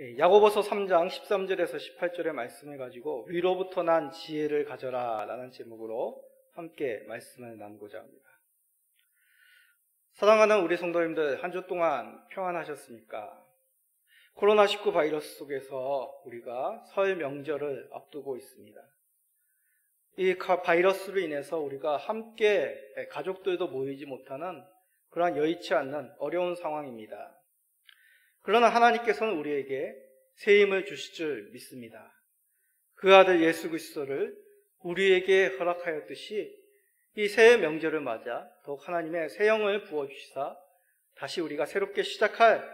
야고보서 3장 13절에서 18절의 말씀을 가지고 위로부터 난 지혜를 가져라 라는 제목으로 함께 말씀을 나누고자 합니다. 사랑하는 우리 성도님들, 한 주 동안 평안하셨습니까? 코로나19 바이러스 속에서 우리가 설 명절을 앞두고 있습니다. 이 바이러스로 인해서 우리가 함께 가족들도 모이지 못하는 그러한 여의치 않는 어려운 상황입니다. 그러나 하나님께서는 우리에게 새 힘을 주실 줄 믿습니다. 그 아들 예수 그리스도를 우리에게 허락하였듯이 이 새 명절을 맞아 더욱 하나님의 새 영을 부어주시사 다시 우리가 새롭게 시작할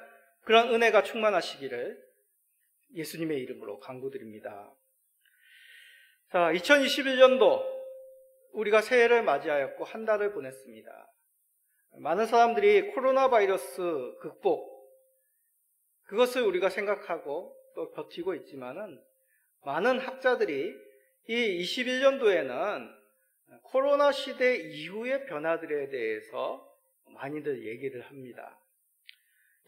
그런 은혜가 충만하시기를 예수님의 이름으로 간구드립니다. 자, 2021년도 우리가 새해를 맞이하였고 한 달을 보냈습니다. 많은 사람들이 코로나 바이러스 극복, 그것을 우리가 생각하고 또 버티고 있지만은 많은 학자들이 이 21년도에는 코로나 시대 이후의 변화들에 대해서 많이들 얘기를 합니다.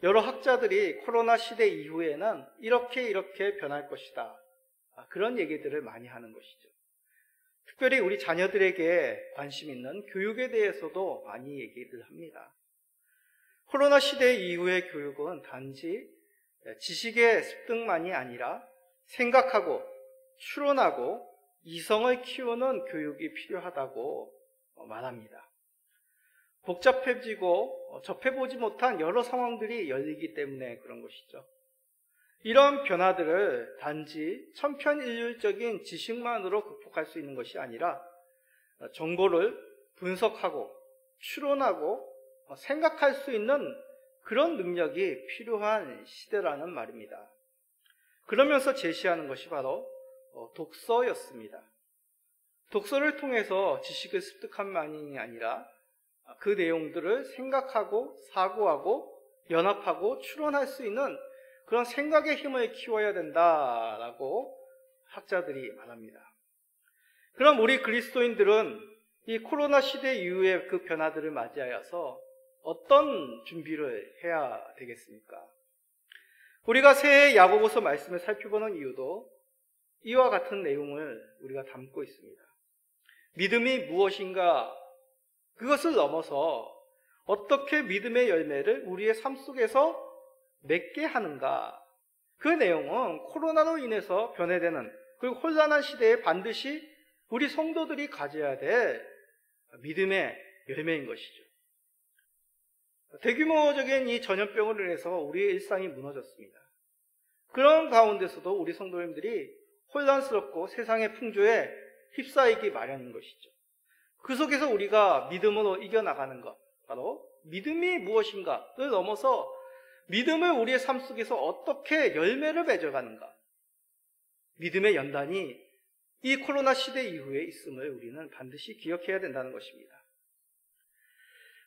여러 학자들이 코로나 시대 이후에는 이렇게 변할 것이다, 그런 얘기들을 많이 하는 것이죠. 특별히 우리 자녀들에게 관심 있는 교육에 대해서도 많이 얘기를 합니다. 코로나 시대 이후의 교육은 단지 지식의 습득만이 아니라 생각하고 추론하고 이성을 키우는 교육이 필요하다고 말합니다. 복잡해지고 접해보지 못한 여러 상황들이 열리기 때문에 그런 것이죠. 이런 변화들을 단지 천편일률적인 지식만으로 극복할 수 있는 것이 아니라 정보를 분석하고 추론하고 생각할 수 있는 그런 능력이 필요한 시대라는 말입니다. 그러면서 제시하는 것이 바로 독서였습니다. 독서를 통해서 지식을 습득함만이 아니라 그 내용들을 생각하고 사고하고 연합하고 추론할 수 있는 그런 생각의 힘을 키워야 된다라고 학자들이 말합니다. 그럼 우리 그리스도인들은 이 코로나 시대 이후의 그 변화들을 맞이하여서 어떤 준비를 해야 되겠습니까? 우리가 새해 야고보서 말씀을 살펴보는 이유도 이와 같은 내용을 우리가 담고 있습니다. 믿음이 무엇인가, 그것을 넘어서 어떻게 믿음의 열매를 우리의 삶 속에서 맺게 하는가, 그 내용은 코로나로 인해서 변해되는 그리고 혼란한 시대에 반드시 우리 성도들이 가져야 될 믿음의 열매인 것이죠. 대규모적인 이 전염병으로 인해서 우리의 일상이 무너졌습니다. 그런 가운데서도 우리 성도님들이 혼란스럽고 세상의 풍조에 휩싸이기 마련인 것이죠. 그 속에서 우리가 믿음으로 이겨나가는 것, 바로 믿음이 무엇인가를 넘어서 믿음을 우리의 삶 속에서 어떻게 열매를 맺어가는가, 믿음의 연단이 이 코로나 시대 이후에 있음을 우리는 반드시 기억해야 된다는 것입니다.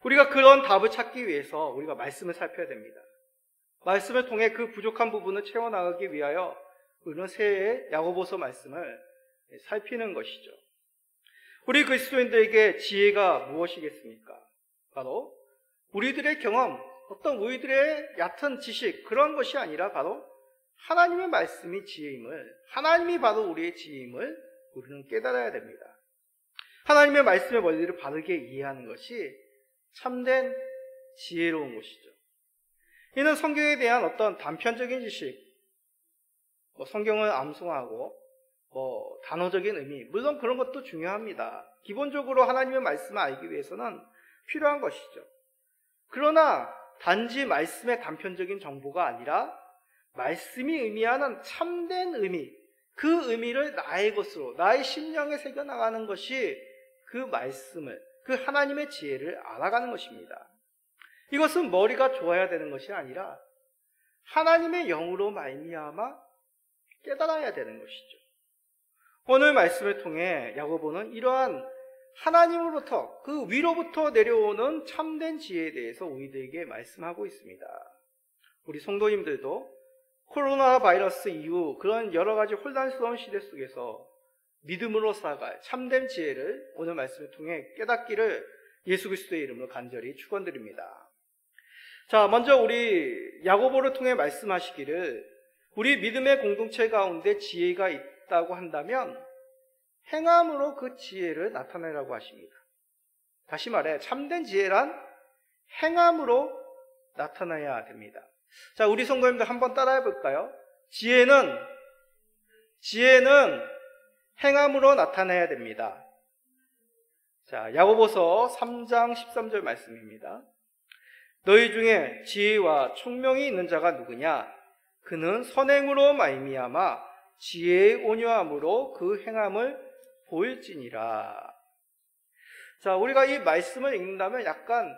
우리가 그런 답을 찾기 위해서 우리가 말씀을 살펴야 됩니다. 말씀을 통해 그 부족한 부분을 채워나가기 위하여 우리는 새해의 야고보서 말씀을 살피는 것이죠. 우리 그리스도인들에게 지혜가 무엇이겠습니까? 바로 우리들의 경험, 어떤 우리들의 얕은 지식, 그런 것이 아니라 바로 하나님의 말씀이 지혜임을, 하나님이 바로 우리의 지혜임을 우리는 깨달아야 됩니다. 하나님의 말씀의 원리를 바르게 이해하는 것이 참된 지혜로운 것이죠. 이는 성경에 대한 어떤 단편적인 지식, 성경을 암송하고 단어적인 의미, 물론 그런 것도 중요합니다. 기본적으로 하나님의 말씀을 알기 위해서는 필요한 것이죠. 그러나 단지 말씀의 단편적인 정보가 아니라 말씀이 의미하는 참된 의미, 그 의미를 나의 것으로, 나의 심령에 새겨나가는 것이 그 말씀을, 그 하나님의 지혜를 알아가는 것입니다. 이것은 머리가 좋아야 되는 것이 아니라 하나님의 영으로 말미암아 깨달아야 되는 것이죠. 오늘 말씀을 통해 야고보는 이러한 하나님으로부터, 그 위로부터 내려오는 참된 지혜에 대해서 우리들에게 말씀하고 있습니다. 우리 성도님들도 코로나 바이러스 이후 그런 여러 가지 혼란스러운 시대 속에서 믿음으로 살아갈 참된 지혜를 오늘 말씀을 통해 깨닫기를 예수 그리스도의 이름으로 간절히 축원드립니다. 자, 먼저 우리 야고보를 통해 말씀하시기를 우리 믿음의 공동체 가운데 지혜가 있다고 한다면 행함으로 그 지혜를 나타내라고 하십니다. 다시 말해 참된 지혜란 행함으로 나타나야 됩니다. 자, 우리 성도님들 한번 따라해 볼까요? 지혜는 행함으로 나타내야 됩니다. 자, 야고보서 3장 13절 말씀입니다. 너희 중에 지혜와 총명이 있는 자가 누구냐? 그는 선행으로 말미암아 지혜의 온유함으로 그 행함을 보일지니라. 자, 우리가 이 말씀을 읽는다면 약간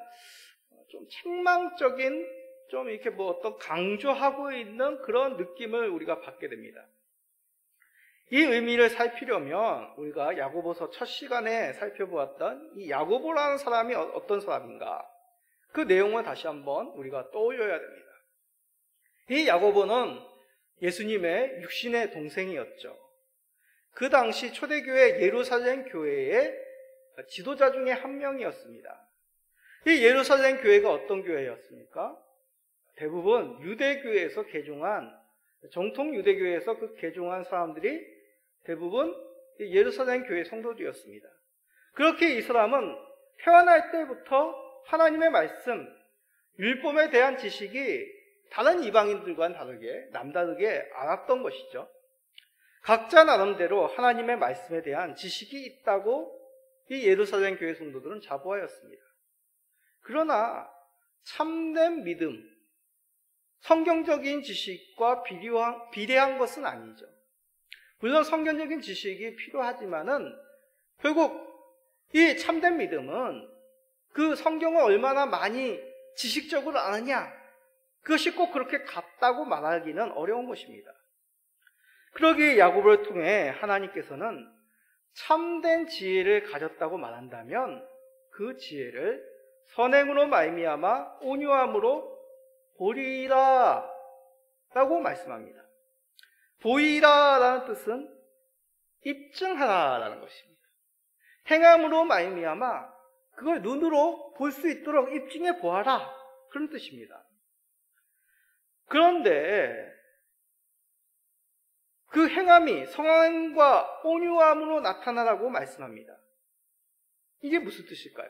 좀 책망적인, 좀 이렇게 어떤 강조하고 있는 그런 느낌을 우리가 받게 됩니다. 이 의미를 살피려면 우리가 야고보서 첫 시간에 살펴보았던 이 야고보라는 사람이 어떤 사람인가, 그 내용을 다시 한번 우리가 떠올려야 됩니다. 이 야고보는 예수님의 육신의 동생이었죠. 그 당시 초대교회 예루살렘 교회의 지도자 중에 한 명이었습니다. 이 예루살렘 교회가 어떤 교회였습니까? 대부분 유대교회에서 개종한, 정통 유대교회에서 그 개종한 사람들이 대부분 예루살렘 교회 성도들이었습니다. 그렇게 이 사람은 태어날 때부터 하나님의 말씀, 율법에 대한 지식이 다른 이방인들과는 다르게, 남다르게 알았던 것이죠. 각자 나름대로 하나님의 말씀에 대한 지식이 있다고 이 예루살렘 교회 성도들은 자부하였습니다. 그러나 참된 믿음, 성경적인 지식과 비례한 것은 아니죠. 물론 성경적인 지식이 필요하지만은 결국 이 참된 믿음은 그 성경을 얼마나 많이 지식적으로 아느냐, 그것이 꼭 그렇게 같다고 말하기는 어려운 것입니다. 그러기에 야고보를 통해 하나님께서는 참된 지혜를 가졌다고 말한다면 그 지혜를 선행으로 말미암아 온유함으로 보리라 라고 말씀합니다. 보이라라는 뜻은 입증하라라는 것입니다. 행함으로 말미암아 그걸 눈으로 볼 수 있도록 입증해 보아라, 그런 뜻입니다. 그런데 그 행함이 성행과 온유함으로 나타나라고 말씀합니다. 이게 무슨 뜻일까요?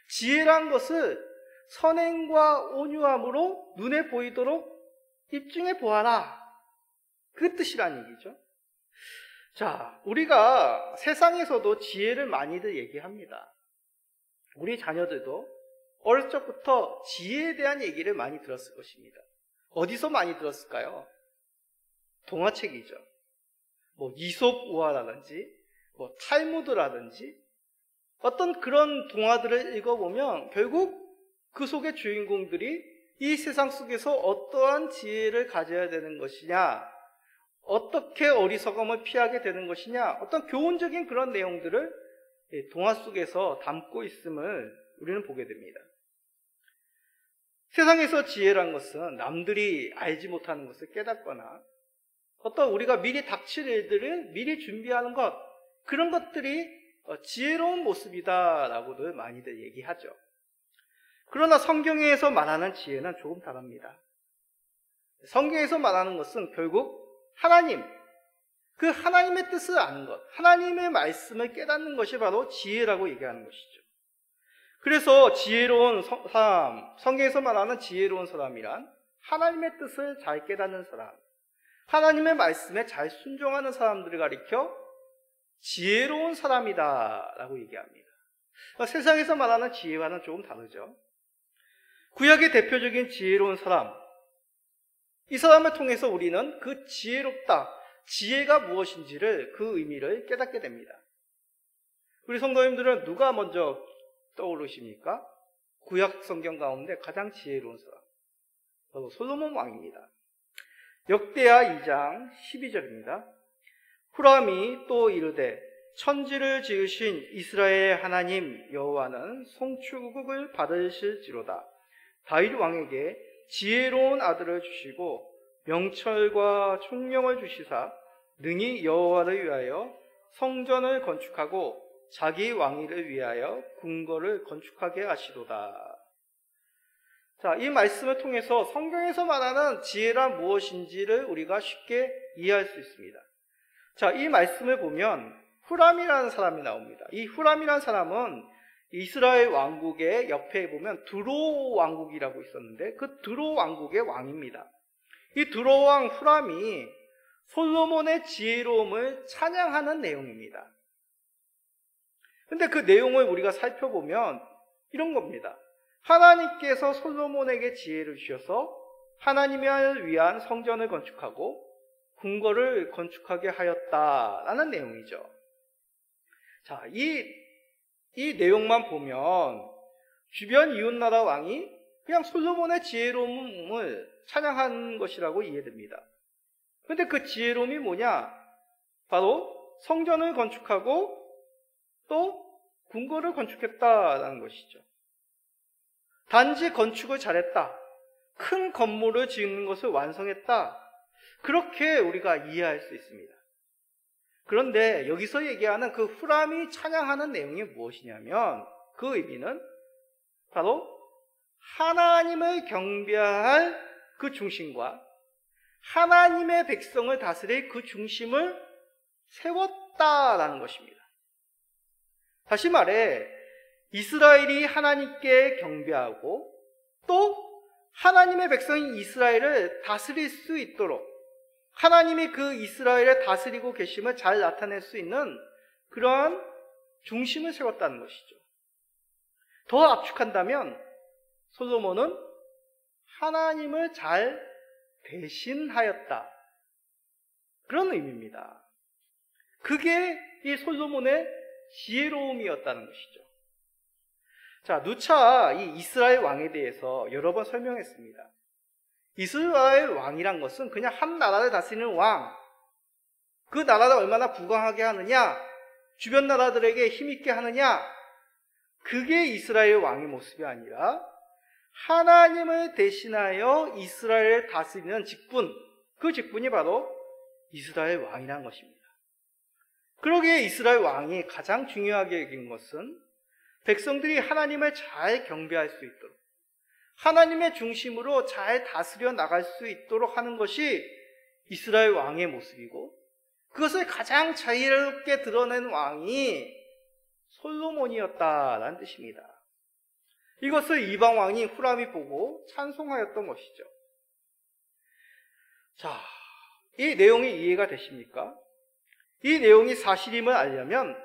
지혜란 것을 선행과 온유함으로 눈에 보이도록 입증해 보아라, 그 뜻이란 얘기죠. 자, 우리가 세상에서도 지혜를 많이들 얘기합니다. 우리 자녀들도 어릴 적부터 지혜에 대한 얘기를 많이 들었을 것입니다. 어디서 많이 들었을까요? 동화책이죠. 이솝 우화라든지 탈무드라든지 어떤 그런 동화들을 읽어보면 결국 그 속의 주인공들이 이 세상 속에서 어떠한 지혜를 가져야 되는 것이냐, 어떻게 어리석음을 피하게 되는 것이냐, 어떤 교훈적인 그런 내용들을 동화 속에서 담고 있음을 우리는 보게 됩니다. 세상에서 지혜란 것은 남들이 알지 못하는 것을 깨닫거나 어떤 우리가 미리 닥칠 일들을 미리 준비하는 것, 그런 것들이 지혜로운 모습이다라고들 많이들 얘기하죠. 그러나 성경에서 말하는 지혜는 조금 다릅니다. 성경에서 말하는 것은 결국 하나님, 그 하나님의 뜻을 아는 것, 하나님의 말씀을 깨닫는 것이 바로 지혜라고 얘기하는 것이죠. 그래서 지혜로운 사람, 성경에서 말하는 지혜로운 사람이란 하나님의 뜻을 잘 깨닫는 사람, 하나님의 말씀에 잘 순종하는 사람들을 가리켜 지혜로운 사람이다 라고 얘기합니다. 그러니까 세상에서 말하는 지혜와는 조금 다르죠. 구약의 대표적인 지혜로운 사람, 이 사람을 통해서 우리는 그 지혜롭다, 지혜가 무엇인지를, 그 의미를 깨닫게 됩니다. 우리 성도님들은 누가 먼저 떠오르십니까? 구약 성경 가운데 가장 지혜로운 사람, 바로 솔로몬 왕입니다. 역대하 2장 12절입니다. 후람이 또 이르되 천지를 지으신 이스라엘의 하나님 여호와는 송축을 받으실지로다. 다윗 왕에게 지혜로운 아들을 주시고 명철과 총명을 주시사 능히 여호와를 위하여 성전을 건축하고 자기 왕위를 위하여 궁궐을 건축하게 하시도다. 자, 이 말씀을 통해서 성경에서 말하는 지혜란 무엇인지를 우리가 쉽게 이해할 수 있습니다. 자, 이 말씀을 보면 후람이라는 사람이 나옵니다. 이 후람이라는 사람은 이스라엘 왕국의 옆에 보면 드로 왕국이라고 있었는데 그 드로 왕국의 왕입니다. 이 드로 왕 후람이 솔로몬의 지혜로움을 찬양하는 내용입니다. 근데 그 내용을 우리가 살펴보면 이런 겁니다. 하나님께서 솔로몬에게 지혜를 주셔서 하나님을 위한 성전을 건축하고 궁궐을 건축하게 하였다라는 내용이죠. 자, 이 내용만 보면 주변 이웃나라 왕이 그냥 솔로몬의 지혜로움을 찬양한 것이라고 이해됩니다. 그런데 그 지혜로움이 뭐냐? 바로 성전을 건축하고 또 궁궐을 건축했다라는 것이죠. 단지 건축을 잘했다. 큰 건물을 짓는 것을 완성했다. 그렇게 우리가 이해할 수 있습니다. 그런데 여기서 얘기하는 그 후람이 찬양하는 내용이 무엇이냐면 그 의미는 바로 하나님을 경배할 그 중심과 하나님의 백성을 다스릴 그 중심을 세웠다라는 것입니다. 다시 말해 이스라엘이 하나님께 경배하고 또 하나님의 백성인 이스라엘을 다스릴 수 있도록 하나님이 그 이스라엘을 다스리고 계심을 잘 나타낼 수 있는 그러한 중심을 세웠다는 것이죠. 더 압축한다면 솔로몬은 하나님을 잘 대신하였다. 그런 의미입니다. 그게 이 솔로몬의 지혜로움이었다는 것이죠. 자, 누차 이 이스라엘 왕에 대해서 여러 번 설명했습니다. 이스라엘 왕이란 것은 그냥 한 나라를 다스리는 왕, 그 나라를 얼마나 부강하게 하느냐, 주변 나라들에게 힘있게 하느냐, 그게 이스라엘 왕의 모습이 아니라 하나님을 대신하여 이스라엘을 다스리는 직분, 그 직분이 바로 이스라엘 왕이라는 것입니다. 그러기에 이스라엘 왕이 가장 중요하게 여긴 것은 백성들이 하나님을 잘 경배할 수 있도록 하나님의 중심으로 잘 다스려 나갈 수 있도록 하는 것이 이스라엘 왕의 모습이고 그것을 가장 자유롭게 드러낸 왕이 솔로몬이었다라는 뜻입니다. 이것을 이방 왕인 후람이 보고 찬송하였던 것이죠. 자, 이 내용이 이해가 되십니까? 이 내용이 사실임을 알려면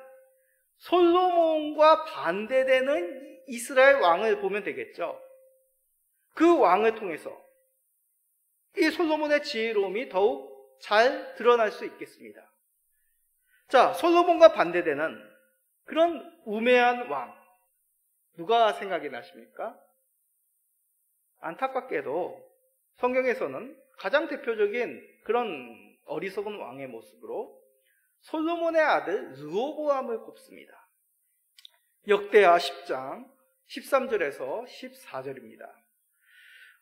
솔로몬과 반대되는 이스라엘 왕을 보면 되겠죠. 그 왕을 통해서 이 솔로몬의 지혜로움이 더욱 잘 드러날 수 있겠습니다. 자, 솔로몬과 반대되는 그런 우매한 왕, 누가 생각이 나십니까? 안타깝게도 성경에서는 가장 대표적인 그런 어리석은 왕의 모습으로 솔로몬의 아들 르호보암을 꼽습니다. 역대하 10장 13절에서 14절입니다.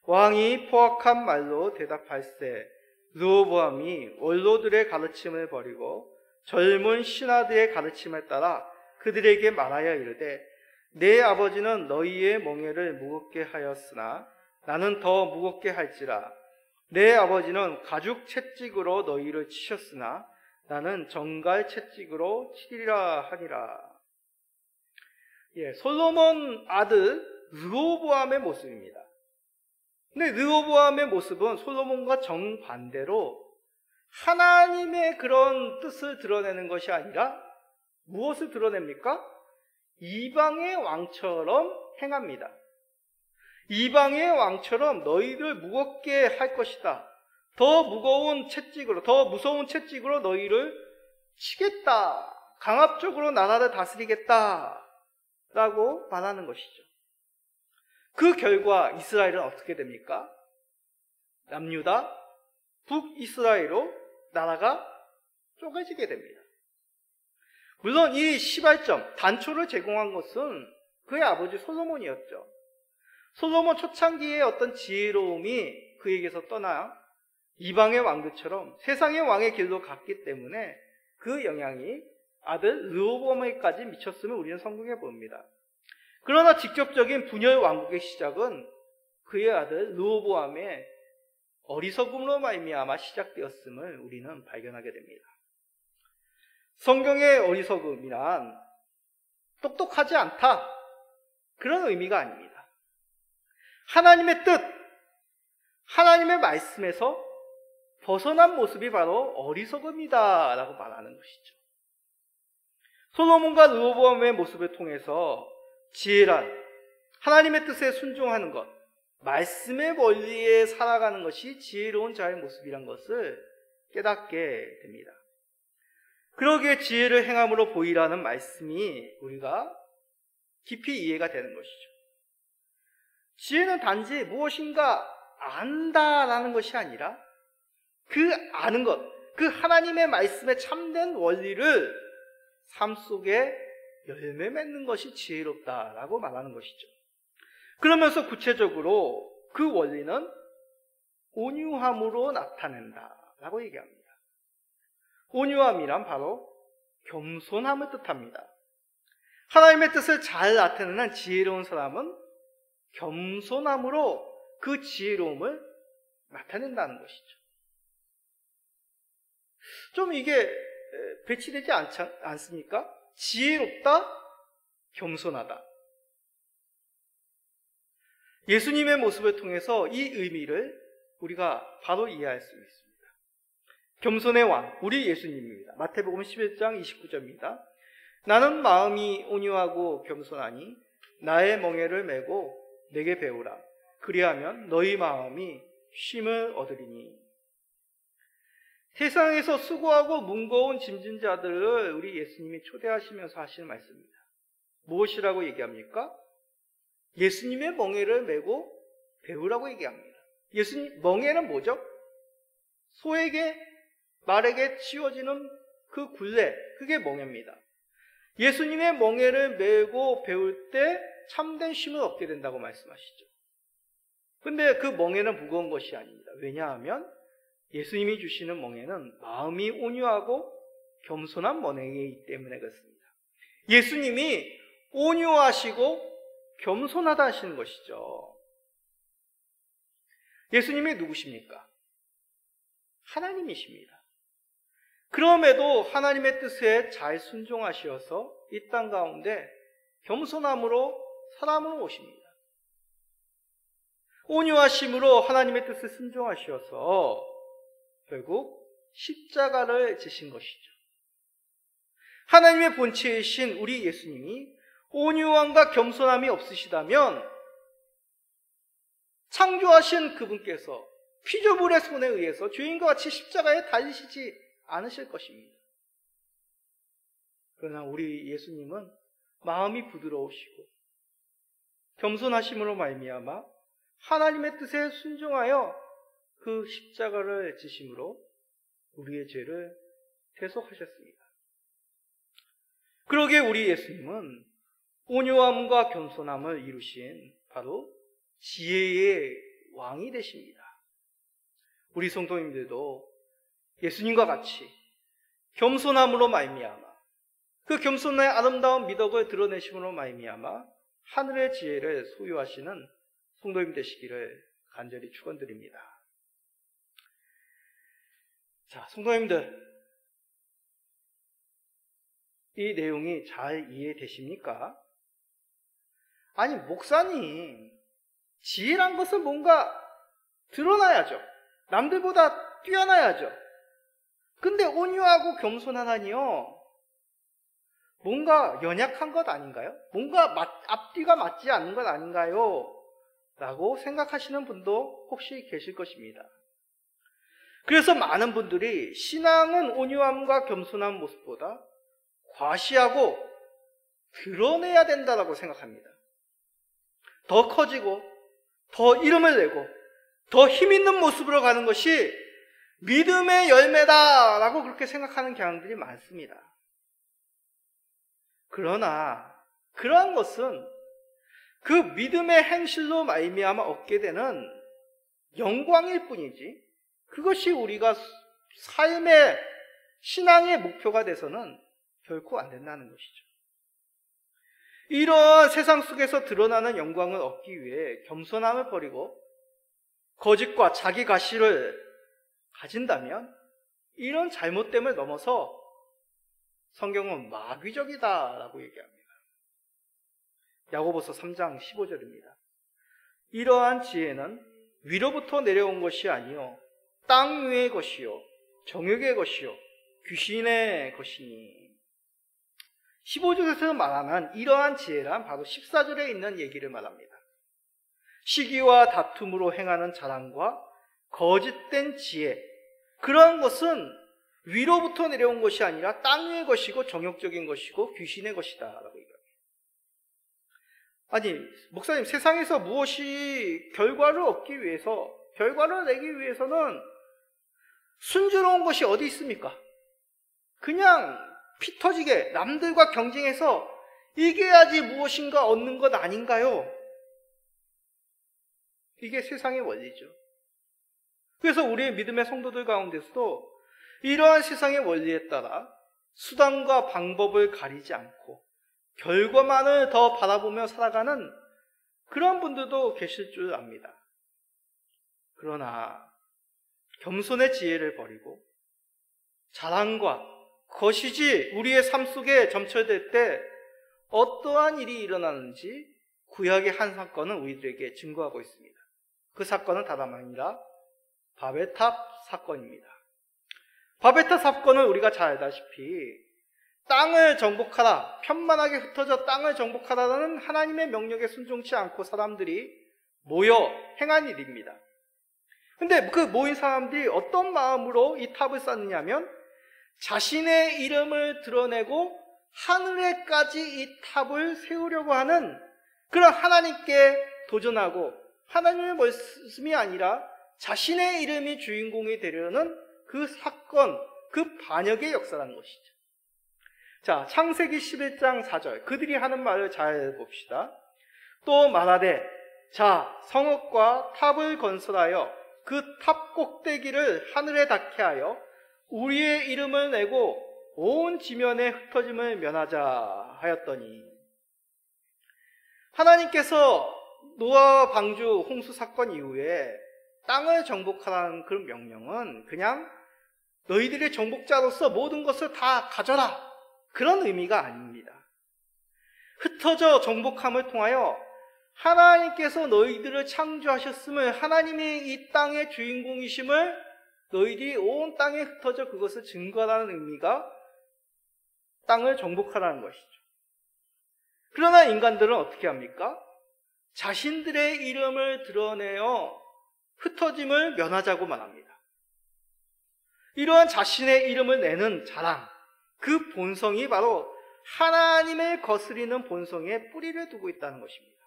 왕이 포악한 말로 대답할세 르호보암이 원로들의 가르침을 버리고 젊은 신하들의 가르침을 따라 그들에게 말하여 이르되 내 아버지는 너희의 멍에를 무겁게 하였으나 나는 더 무겁게 할지라. 내 아버지는 가죽 채찍으로 너희를 치셨으나 나는 정갈 채찍으로 치리라 하니라. 예, 솔로몬 아들 르호보암의 모습입니다. 근데 르호보암의 모습은 솔로몬과 정반대로 하나님의 그런 뜻을 드러내는 것이 아니라 무엇을 드러냅니까? 이방의 왕처럼 행합니다. 이방의 왕처럼 너희를 무겁게 할 것이다. 더 무거운 채찍으로, 더 무서운 채찍으로 너희를 치겠다. 강압적으로 나라를 다스리겠다. 라고 말하는 것이죠. 그 결과 이스라엘은 어떻게 됩니까? 남유다, 북이스라엘로 나라가 쪼개지게 됩니다. 물론 이 시발점, 단초를 제공한 것은 그의 아버지 솔로몬이었죠. 솔로몬 초창기의 어떤 지혜로움이 그에게서 떠나 이방의 왕들처럼 세상의 왕의 길로 갔기 때문에 그 영향이 아들 르호보암에까지 미쳤음을 우리는 성경에 봅니다. 그러나 직접적인 분열 왕국의 시작은 그의 아들 르호보암의 어리석음으로 말미암아 시작되었음을 우리는 발견하게 됩니다. 성경의 어리석음이란 똑똑하지 않다, 그런 의미가 아닙니다. 하나님의 뜻, 하나님의 말씀에서 벗어난 모습이 바로 어리석음이다 라고 말하는 것이죠. 솔로몬과 르호보암의 모습을 통해서 지혜란 하나님의 뜻에 순종하는 것, 말씀의 원리에 살아가는 것이 지혜로운 자의 모습이란 것을 깨닫게 됩니다. 그러기에 지혜를 행함으로 보이라는 말씀이 우리가 깊이 이해가 되는 것이죠. 지혜는 단지 무엇인가 안다라는 것이 아니라 그 아는 것, 그 하나님의 말씀의 참된 원리를 삶 속에 열매 맺는 것이 지혜롭다라고 말하는 것이죠. 그러면서 구체적으로 그 원리는 온유함으로 나타낸다라고 얘기합니다. 온유함이란 바로 겸손함을 뜻합니다. 하나님의 뜻을 잘 나타내는 지혜로운 사람은 겸손함으로 그 지혜로움을 나타낸다는 것이죠. 좀 이게 배치되지 않습니까? 지혜롭다, 겸손하다. 예수님의 모습을 통해서 이 의미를 우리가 바로 이해할 수 있습니다. 겸손의 왕, 우리 예수님입니다. 마태복음 11장 29절입니다. 나는 마음이 온유하고 겸손하니 나의 멍에를 메고 내게 배우라. 그리하면 너희 마음이 쉼을 얻으리니. 세상에서 수고하고 무거운 짐진 자들을 우리 예수님이 초대하시면서 하시는 말씀입니다. 무엇이라고 얘기합니까? 예수님의 멍에를 메고 배우라고 얘기합니다. 예수님, 멍에는 뭐죠? 소에게, 말에게 씌워지는 그 굴레, 그게 멍에입니다. 예수님의 멍에를 메고 배울 때 참된 쉼을 얻게 된다고 말씀하시죠. 근데 그 멍에는 무거운 것이 아닙니다. 왜냐하면 예수님이 주시는 멍에는 마음이 온유하고 겸손한 멍에이기 때문에 그렇습니다. 예수님이 온유하시고 겸손하다 하시는 것이죠. 예수님이 누구십니까? 하나님이십니다. 그럼에도 하나님의 뜻에 잘 순종하시어서 이 땅 가운데 겸손함으로 사람으로 오십니다. 온유하심으로 하나님의 뜻에 순종하시어서 결국 십자가를 지신 것이죠. 하나님의 본체이신 우리 예수님이 온유함과 겸손함이 없으시다면 창조하신 그분께서 피조물의 손에 의해서 주인과 같이 십자가에 달리시지 않으실 것입니다. 그러나 우리 예수님은 마음이 부드러우시고 겸손하심으로 말미암아 하나님의 뜻에 순종하여 그 십자가를 지심으로 우리의 죄를 대속하셨습니다. 그러기에 우리 예수님은 온유함과 겸손함을 이루신 바로 지혜의 왕이 되십니다. 우리 성도님들도 예수님과 같이 겸손함으로 말미암아 그 겸손의 아름다운 미덕을 드러내심으로 말미암아 하늘의 지혜를 소유하시는 성도님 되시기를 간절히 축원드립니다. 자, 성도님들, 이 내용이 잘 이해되십니까? 아니, 목사님, 지혜란 것은 뭔가 드러나야죠. 남들보다 뛰어나야죠. 근데 온유하고 겸손하다니요, 뭔가 연약한 것 아닌가요? 뭔가 앞뒤가 맞지 않는 것 아닌가요? 라고 생각하시는 분도 혹시 계실 것입니다. 그래서 많은 분들이 신앙은 온유함과 겸손한 모습보다 과시하고 드러내야 된다고 생각합니다. 더 커지고 더 이름을 내고 더 힘있는 모습으로 가는 것이 믿음의 열매다라고 그렇게 생각하는 경향들이 많습니다. 그러나 그러한 것은 그 믿음의 행실로 말미암아 얻게 되는 영광일 뿐이지 그것이 우리가 삶의 신앙의 목표가 돼서는 결코 안 된다는 것이죠. 이러한 세상 속에서 드러나는 영광을 얻기 위해 겸손함을 버리고 거짓과 자기 가시를 가진다면 이런 잘못됨을 넘어서 성경은 마귀적이다라고 얘기합니다. 야고보서 3장 15절입니다. 이러한 지혜는 위로부터 내려온 것이 아니요 땅 위의 것이요 정욕의 것이요 귀신의 것이니. 15절에서 말하는 이러한 지혜란 바로 14절에 있는 얘기를 말합니다. 시기와 다툼으로 행하는 자랑과 거짓된 지혜, 그러한 것은 위로부터 내려온 것이 아니라 땅 위의 것이고 정욕적인 것이고 귀신의 것이다 라고 얘기합니다. 아니, 목사님, 세상에서 무엇이 결과를 얻기 위해서, 결과를 내기 위해서는 순조로운 것이 어디 있습니까? 그냥 피 터지게 남들과 경쟁해서 이겨야지 무엇인가 얻는 것 아닌가요? 이게 세상의 원리죠. 그래서 우리의 믿음의 성도들 가운데서도 이러한 세상의 원리에 따라 수단과 방법을 가리지 않고 결과만을 더 바라보며 살아가는 그런 분들도 계실 줄 압니다. 그러나 겸손의 지혜를 버리고 자랑과 거시지 우리의 삶 속에 점철될 때 어떠한 일이 일어나는지 구약의 한 사건은 우리들에게 증거하고 있습니다. 그 사건은 다름 아니라 바벨탑 사건입니다. 바벨탑 사건은 우리가 잘 알다시피 땅을 정복하라, 편만하게 흩어져 땅을 정복하라는 하나님의 명령에 순종치 않고 사람들이 모여 행한 일입니다. 근데 그 모인 사람들이 어떤 마음으로 이 탑을 쌓느냐면 자신의 이름을 드러내고 하늘에까지 이 탑을 세우려고 하는 그런 하나님께 도전하고 하나님의 말씀이 아니라 자신의 이름이 주인공이 되려는 그 사건, 그 반역의 역사라는 것이죠. 자, 창세기 11장 4절, 그들이 하는 말을 잘 봅시다. 또 말하되, 자, 성읍과 탑을 건설하여 그 탑 꼭대기를 하늘에 닿게 하여 우리의 이름을 내고 온 지면의 흩어짐을 면하자 하였더니, 하나님께서 노아와 방주 홍수 사건 이후에 땅을 정복하라는 그 명령은 그냥 너희들의 정복자로서 모든 것을 다 가져라, 그런 의미가 아닙니다. 흩어져 정복함을 통하여 하나님께서 너희들을 창조하셨음을, 하나님이 이 땅의 주인공이심을 너희들이 온 땅에 흩어져 그것을 증거하라는 의미가 땅을 정복하라는 것이죠. 그러나 인간들은 어떻게 합니까? 자신들의 이름을 드러내어 흩어짐을 면하자고 말합니다. 이러한 자신의 이름을 내는 자랑, 그 본성이 바로 하나님을 거스리는 본성에 뿌리를 두고 있다는 것입니다.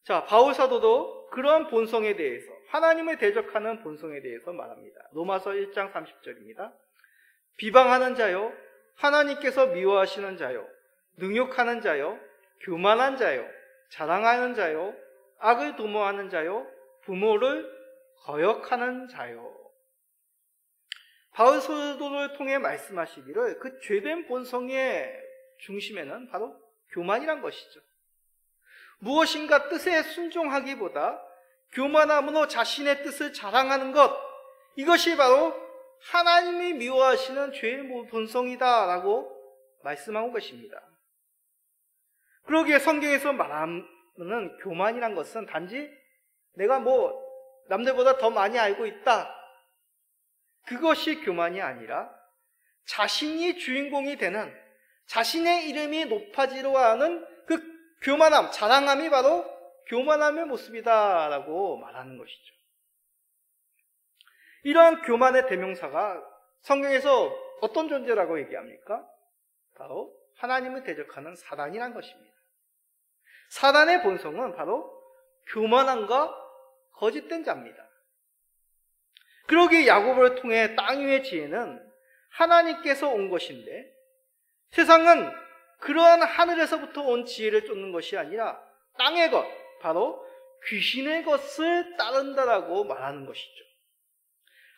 자, 바울 사도도 그러한 본성에 대해서, 하나님을 대적하는 본성에 대해서 말합니다. 로마서 1장 30절입니다. 비방하는 자요, 하나님께서 미워하시는 자요, 능욕하는 자요, 교만한 자요, 자랑하는 자요, 악을 도모하는 자요, 부모를 거역하는 자요. 바울 사도를 통해 말씀하시기를 그 죄된 본성의 중심에는 바로 교만이란 것이죠. 무엇인가 뜻에 순종하기보다 교만함으로 자신의 뜻을 자랑하는 것, 이것이 바로 하나님이 미워하시는 죄의 본성이다라고 말씀하고 계십니다. 그러기에 성경에서 말하는 교만이란 것은 단지 내가 남들보다 더 많이 알고 있다, 그것이 교만이 아니라 자신이 주인공이 되는, 자신의 이름이 높아지려 하는 그 교만함, 자랑함이 바로 교만함의 모습이다라고 말하는 것이죠. 이러한 교만의 대명사가 성경에서 어떤 존재라고 얘기합니까? 바로 하나님을 대적하는 사단이란 것입니다. 사단의 본성은 바로 교만함과 거짓된 자입니다. 그러기에 야고보를 통해 땅 위의 지혜는 하나님께서 온 것인데, 세상은 그러한 하늘에서부터 온 지혜를 쫓는 것이 아니라 땅의 것, 바로 귀신의 것을 따른다라고 말하는 것이죠.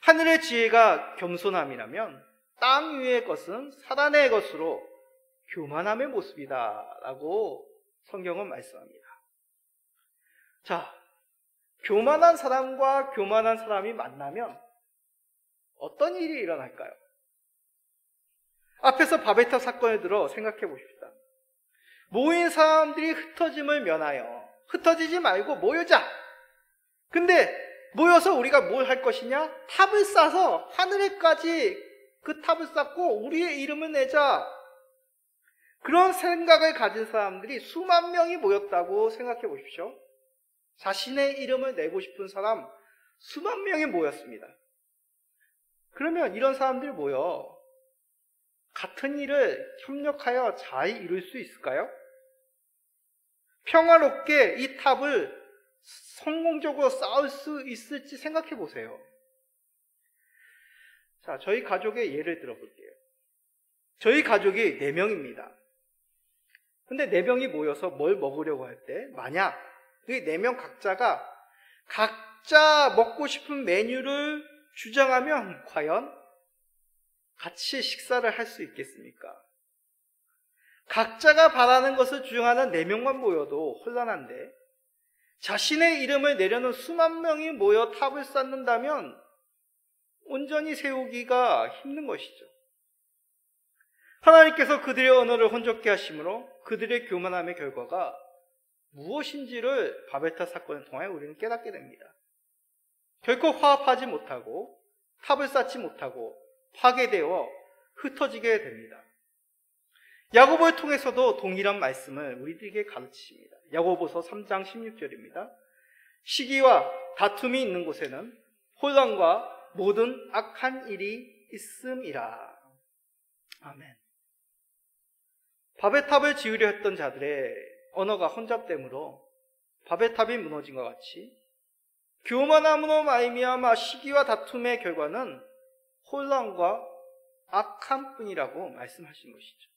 하늘의 지혜가 겸손함이라면 땅 위의 것은 사단의 것으로 교만함의 모습이다라고 성경은 말씀합니다. 자, 교만한 사람과 교만한 사람이 만나면 어떤 일이 일어날까요? 앞에서 바베탑 사건을 들어 생각해 보십시다. 모인 사람들이 흩어짐을 면하여 흩어지지 말고 모이자. 근데 모여서 우리가 뭘 할 것이냐? 탑을 쌓아서 하늘에까지 그 탑을 쌓고 우리의 이름을 내자. 그런 생각을 가진 사람들이 수만 명이 모였다고 생각해 보십시오. 자신의 이름을 내고 싶은 사람 수만 명이 모였습니다. 그러면 이런 사람들이 모여 같은 일을 협력하여 잘 이룰 수 있을까요? 평화롭게 이 탑을 성공적으로 쌓을 수 있을지 생각해 보세요. 자, 저희 가족의 예를 들어볼게요. 저희 가족이 4명입니다. 근데 4명이 모여서 뭘 먹으려고 할 때 만약 이 4명 각자 먹고 싶은 메뉴를 주장하면 과연 같이 식사를 할 수 있겠습니까? 각자가 바라는 것을 주장하는 4명만 모여도 혼란한데 자신의 이름을 내려는 수만 명이 모여 탑을 쌓는다면 온전히 세우기가 힘든 것이죠. 하나님께서 그들의 언어를 혼잡게 하심으로 그들의 교만함의 결과가 무엇인지를 바벨탑 사건을 통해 우리는 깨닫게 됩니다. 결코 화합하지 못하고 탑을 쌓지 못하고 파괴되어 흩어지게 됩니다. 야고보를 통해서도 동일한 말씀을 우리들에게 가르치십니다. 야고보서 3장 16절입니다. 시기와 다툼이 있는 곳에는 혼란과 모든 악한 일이 있음이라. 아멘. 바벨탑을 지으려 했던 자들의 언어가 혼잡됨으로 바벨탑이 무너진 것 같이 교만함으로 말미암아 시기와 다툼의 결과는 혼란과 악함뿐이라고 말씀하신 것이죠.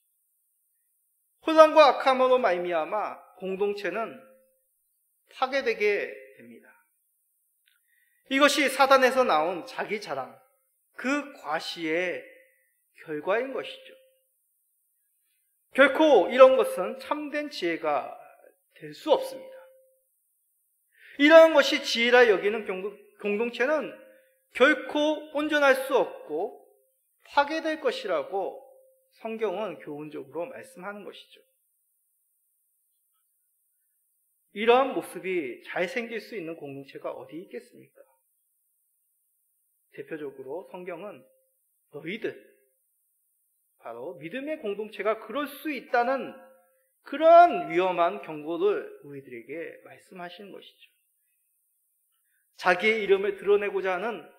혼란과 악함으로 말미암아 공동체는 파괴되게 됩니다. 이것이 사단에서 나온 자기 자랑, 그 과시의 결과인 것이죠. 결코 이런 것은 참된 지혜가 될 수 없습니다. 이러한 것이 지혜라 여기는 공동체는 결코 온전할 수 없고 파괴될 것이라고 성경은 교훈적으로 말씀하는 것이죠. 이러한 모습이 잘 생길 수 있는 공동체가 어디 있겠습니까? 대표적으로 성경은 너희들, 바로 믿음의 공동체가 그럴 수 있다는 그러한 위험한 경고를 우리들에게 말씀하시는 것이죠. 자기의 이름을 드러내고자 하는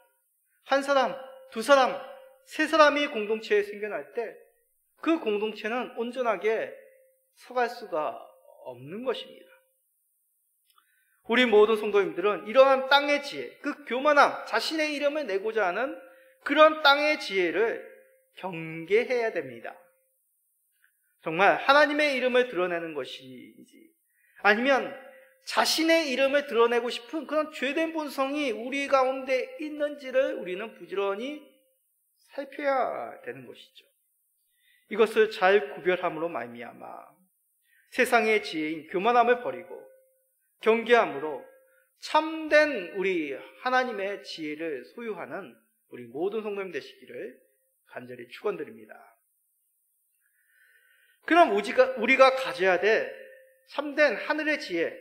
한 사람, 두 사람, 세 사람이 공동체에 생겨날 때 그 공동체는 온전하게 서갈 수가 없는 것입니다. 우리 모든 성도님들은 이러한 땅의 지혜, 그 교만함, 자신의 이름을 내고자 하는 그런 땅의 지혜를 경계해야 됩니다. 정말 하나님의 이름을 드러내는 것인지 아니면 자신의 이름을 드러내고 싶은 그런 죄된 본성이 우리 가운데 있는지를 우리는 부지런히 살펴야 되는 것이죠. 이것을 잘 구별함으로 말미암아 세상의 지혜인 교만함을 버리고 경계함으로 참된 우리 하나님의 지혜를 소유하는 우리 모든 성도님 되시기를 간절히 축원드립니다. 그럼 우리가 가져야 될 참된 하늘의 지혜,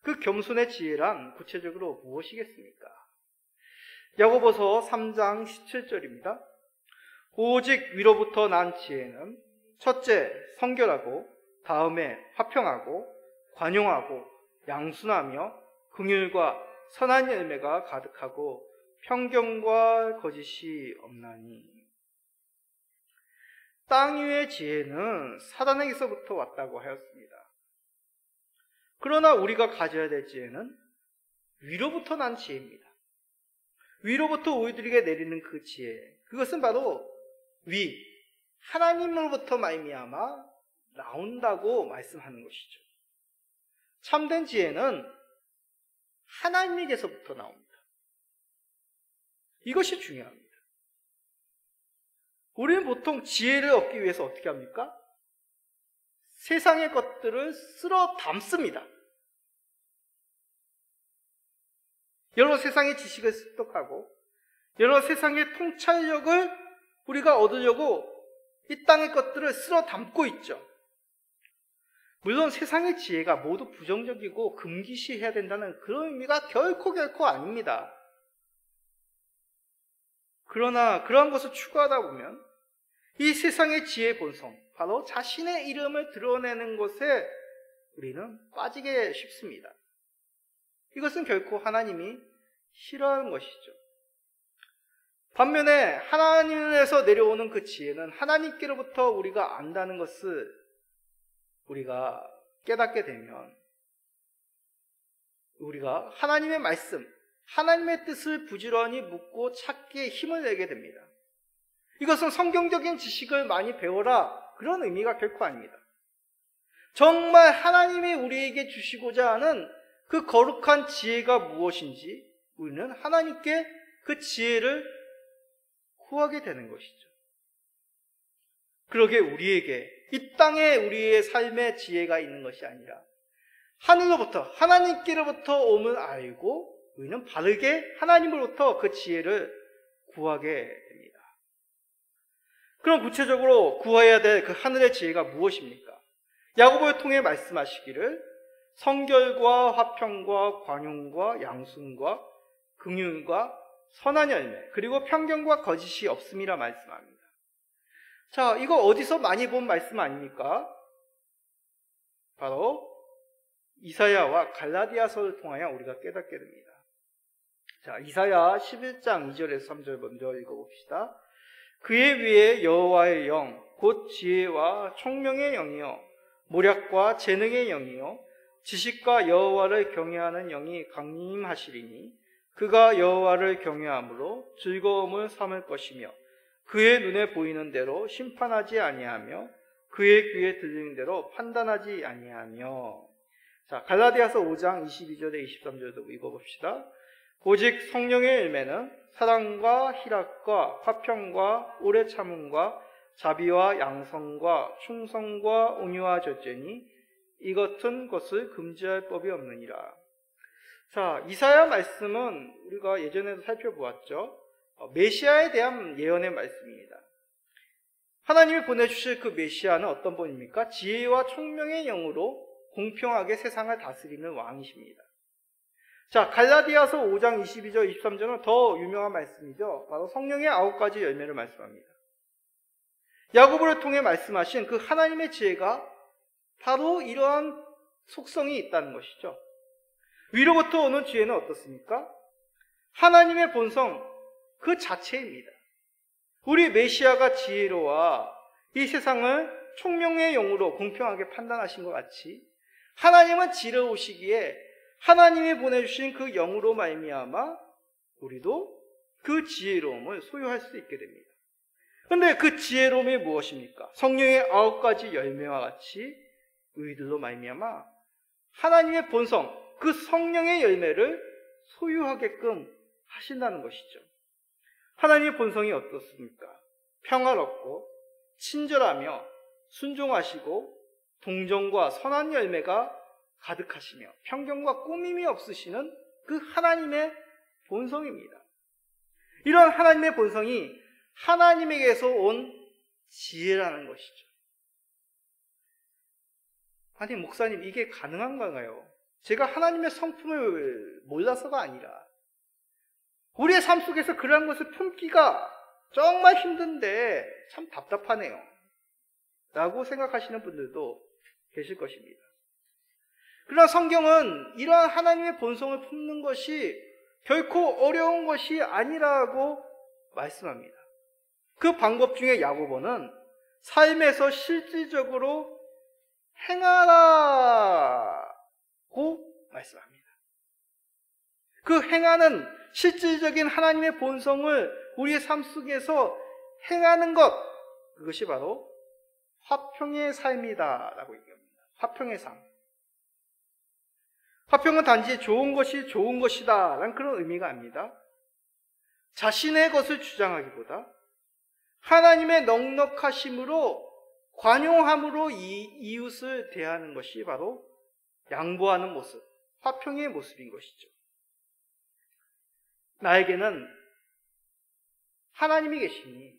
그 겸손의 지혜란 구체적으로 무엇이겠습니까? 야고보서 3장 17절입니다. 오직 위로부터 난 지혜는 첫째 성결하고 다음에 화평하고 관용하고 양순하며 긍휼과 선한 열매가 가득하고 편견과 거짓이 없나니. 땅 위의 지혜는 사단에게서부터 왔다고 하였습니다. 그러나 우리가 가져야 될 지혜는 위로부터 난 지혜입니다. 위로부터 우리들에게 내리는 그 지혜, 그것은 바로 하나님으로부터 말미암아 나온다고 말씀하는 것이죠. 참된 지혜는 하나님에게서부터 나옵니다. 이것이 중요합니다. 우리는 보통 지혜를 얻기 위해서 어떻게 합니까? 세상의 것들을 쓸어 담습니다. 여러 세상의 지식을 습득하고 여러 세상의 통찰력을 우리가 얻으려고 이 땅의 것들을 쓸어 담고 있죠. 물론 세상의 지혜가 모두 부정적이고 금기시해야 된다는 그런 의미가 결코 아닙니다. 그러나 그러한 것을 추구하다 보면 이 세상의 지혜의 본성, 바로 자신의 이름을 드러내는 것에 우리는 빠지게 쉽습니다. 이것은 결코 하나님이 싫어하는 것이죠. 반면에 하나님에서 내려오는 그 지혜는 하나님께로부터 우리가 안다는 것을 우리가 깨닫게 되면 우리가 하나님의 말씀, 하나님의 뜻을 부지런히 묻고 찾기에 힘을 내게 됩니다. 이것은 성경적인 지식을 많이 배워라 그런 의미가 결코 아닙니다. 정말 하나님이 우리에게 주시고자 하는 그 거룩한 지혜가 무엇인지 우리는 하나님께 그 지혜를 구하게 되는 것이죠. 그러게 우리에게 이 땅에 우리의 삶의 지혜가 있는 것이 아니라 하늘로부터 하나님께로부터 옴을 알고 우리는 바르게 하나님으로부터 그 지혜를 구하게 됩니다. 그럼 구체적으로 구해야 될 그 하늘의 지혜가 무엇입니까? 야고보를 통해 말씀하시기를 성결과 화평과 관용과 양순과 긍휼과 선한 열매 그리고 편견과 거짓이 없음이라 말씀합니다. 자, 이거 어디서 많이 본 말씀 아닙니까? 바로 이사야와 갈라디아서를 통하여 우리가 깨닫게 됩니다. 자, 이사야 11장 2절에서 3절 먼저 읽어봅시다. 그의 위에 여호와의 영, 곧 지혜와 총명의 영이요 모략과 재능의 영이요 지식과 여호와를 경외하는 영이 강림하시리니 그가 여호와를 경외함으로 즐거움을 삼을 것이며 그의 눈에 보이는 대로 심판하지 아니하며 그의 귀에 들리는 대로 판단하지 아니하며. 자, 갈라디아서 5장 22절에 23절도 읽어봅시다. 오직 성령의 열매는 사랑과 희락과 화평과 오래 참음과 자비와 양성과 충성과 온유와 절제니 이 같은 것을 금지할 법이 없느니라. 자, 이사야 말씀은 우리가 예전에도 살펴보았죠. 메시아에 대한 예언의 말씀입니다. 하나님이 보내주실 그 메시아는 어떤 분입니까? 지혜와 총명의 영으로 공평하게 세상을 다스리는 왕이십니다. 자, 갈라디아서 5장 22절 23절은 더 유명한 말씀이죠. 바로 성령의 9가지 열매를 말씀합니다. 야고보를 통해 말씀하신 그 하나님의 지혜가 바로 이러한 속성이 있다는 것이죠. 위로부터 오는 지혜는 어떻습니까? 하나님의 본성 그 자체입니다. 우리 메시아가 지혜로와 이 세상을 총명의 영으로 공평하게 판단하신 것 같이 하나님은 지혜로우시기에 하나님이 보내주신 그 영으로 말미암아 우리도 그 지혜로움을 소유할 수 있게 됩니다. 그런데 그 지혜로움이 무엇입니까? 성령의 9가지 열매와 같이 우리들로 말미암아 하나님의 본성, 그 성령의 열매를 소유하게끔 하신다는 것이죠. 하나님의 본성이 어떻습니까? 평화롭고 친절하며 순종하시고 동정과 선한 열매가 가득하시며 편견과 꾸밈이 없으시는 그 하나님의 본성입니다. 이런 하나님의 본성이 하나님에게서 온 지혜라는 것이죠. 아니, 목사님, 이게 가능한가요? 제가 하나님의 성품을 몰라서가 아니라 우리의 삶 속에서 그러한 것을 품기가 정말 힘든데 참 답답하네요 라고 생각하시는 분들도 계실 것입니다. 그러나 성경은 이러한 하나님의 본성을 품는 것이 결코 어려운 것이 아니라고 말씀합니다. 그 방법 중에 야고보는 삶에서 실질적으로 행하라고 말씀합니다. 그 행하는 실질적인 하나님의 본성을 우리의 삶 속에서 행하는 것, 그것이 바로 화평의 삶이다라고 얘기합니다. 화평의 삶. 화평은 단지 좋은 것이 좋은 것이다 라는 그런 의미가 아닙니다. 자신의 것을 주장하기보다 하나님의 넉넉하심으로 관용함으로 이웃을 대하는 것이 바로 양보하는 모습, 화평의 모습인 것이죠. 나에게는 하나님이 계시니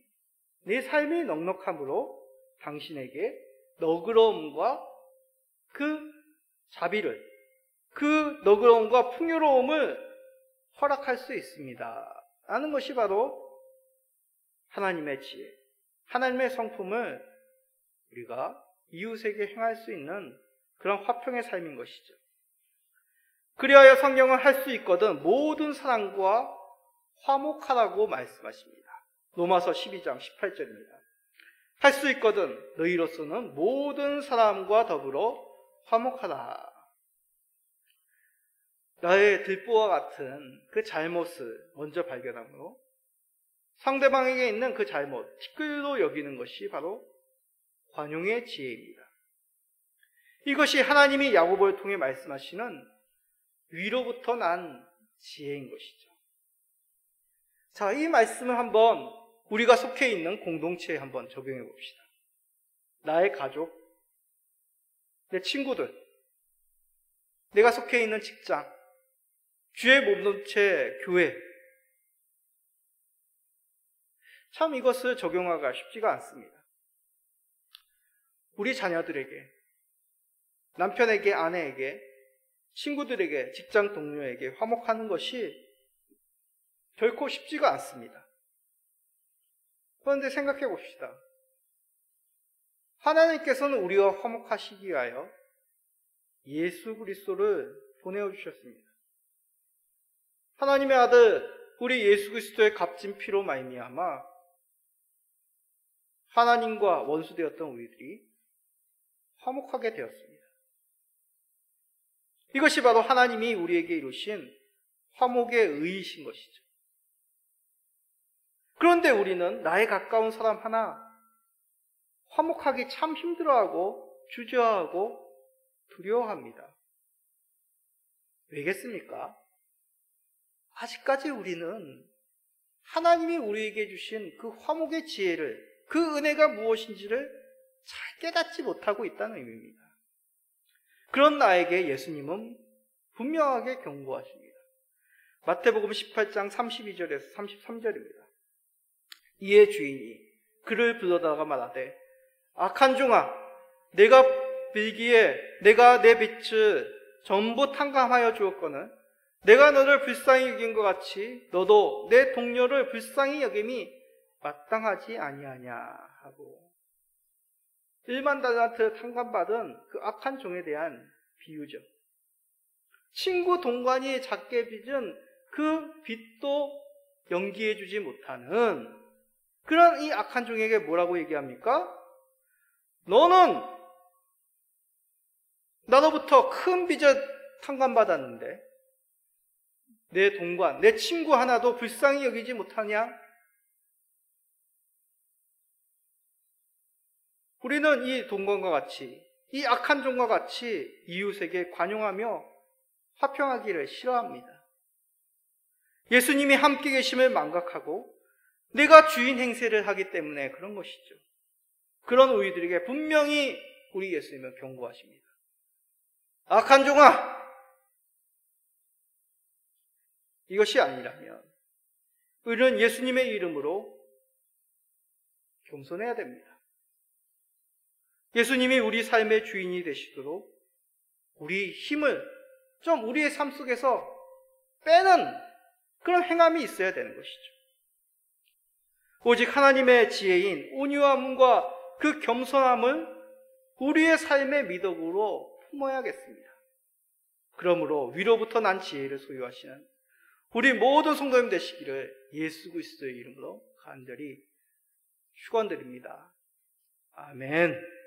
내 삶이 넉넉함으로 당신에게 너그러움과 그 자비를, 그 너그러움과 풍요로움을 허락할 수 있습니다. 라는 것이 바로 하나님의 지혜, 하나님의 성품을 우리가 이웃에게 행할 수 있는 그런 화평의 삶인 것이죠. 그리하여 성경은 할 수 있거든 모든 사람과 화목하라고 말씀하십니다. 로마서 12장 18절입니다. 할 수 있거든 너희로서는 모든 사람과 더불어 화목하라. 나의 들보와 같은 그 잘못을 먼저 발견하므로 상대방에게 있는 그 잘못, 티끌로 여기는 것이 바로 관용의 지혜입니다. 이것이 하나님이 야고보를 통해 말씀하시는 위로부터 난 지혜인 것이죠. 자, 이 말씀을 한번 우리가 속해 있는 공동체에 한번 적용해 봅시다. 나의 가족, 내 친구들, 내가 속해 있는 직장, 주의 몸동체 교회. 참 이것을 적용하기가 쉽지가 않습니다. 우리 자녀들에게, 남편에게, 아내에게, 친구들에게, 직장 동료에게 화목하는 것이 결코 쉽지가 않습니다. 그런데 생각해 봅시다. 하나님께서는 우리와 화목하시기 위하여 예수 그리스도를 보내주셨습니다. 하나님의 아들 우리 예수 그리스도의 값진 피로 말미암아 하나님과 원수되었던 우리들이 화목하게 되었습니다. 이것이 바로 하나님이 우리에게 이루신 화목의 의이신 것이죠. 그런데 우리는 나에 가까운 사람 하나 화목하기 참 힘들어하고 주저하고 두려워합니다. 왜겠습니까? 아직까지 우리는 하나님이 우리에게 주신 그 화목의 지혜를, 그 은혜가 무엇인지를 잘 깨닫지 못하고 있다는 의미입니다. 그런 나에게 예수님은 분명하게 경고하십니다. 마태복음 18장 32절에서 33절입니다. 이에 주인이 그를 불러다가 말하되 악한 종아, 내가 빌기에 내가 내 빛을 전부 탕감하여 주었거늘 내가 너를 불쌍히 여긴 것 같이 너도 내 동료를 불쌍히 여김이 마땅하지 아니하냐 하고, 1만 달란트 탕감받은 그 악한 종에 대한 비유죠. 친구 동관이 작게 빚은 그 빚도 연기해 주지 못하는 그런 이 악한 종에게 뭐라고 얘기합니까? 너는 나로부터 큰 빚을 탕감받았는데 내 동관, 내 친구 하나도 불쌍히 여기지 못하냐? 우리는 이 동관과 같이, 이 악한 종과 같이 이웃에게 관용하며 화평하기를 싫어합니다. 예수님이 함께 계심을 망각하고 내가 주인 행세를 하기 때문에 그런 것이죠. 그런 우리들에게 분명히 우리 예수님은 경고하십니다. 악한 종아! 이것이 아니라면 우리는 예수님의 이름으로 겸손해야 됩니다. 예수님이 우리 삶의 주인이 되시도록 우리 힘을 좀 우리의 삶 속에서 빼는 그런 행함이 있어야 되는 것이죠. 오직 하나님의 지혜인 온유함과 그 겸손함을 우리의 삶의 미덕으로 품어야겠습니다. 그러므로 위로부터 난 지혜를 소유하시는 우리 모든 성도님 되시기를 예수 그리스도의 이름으로 간절히 축원드립니다. 아멘.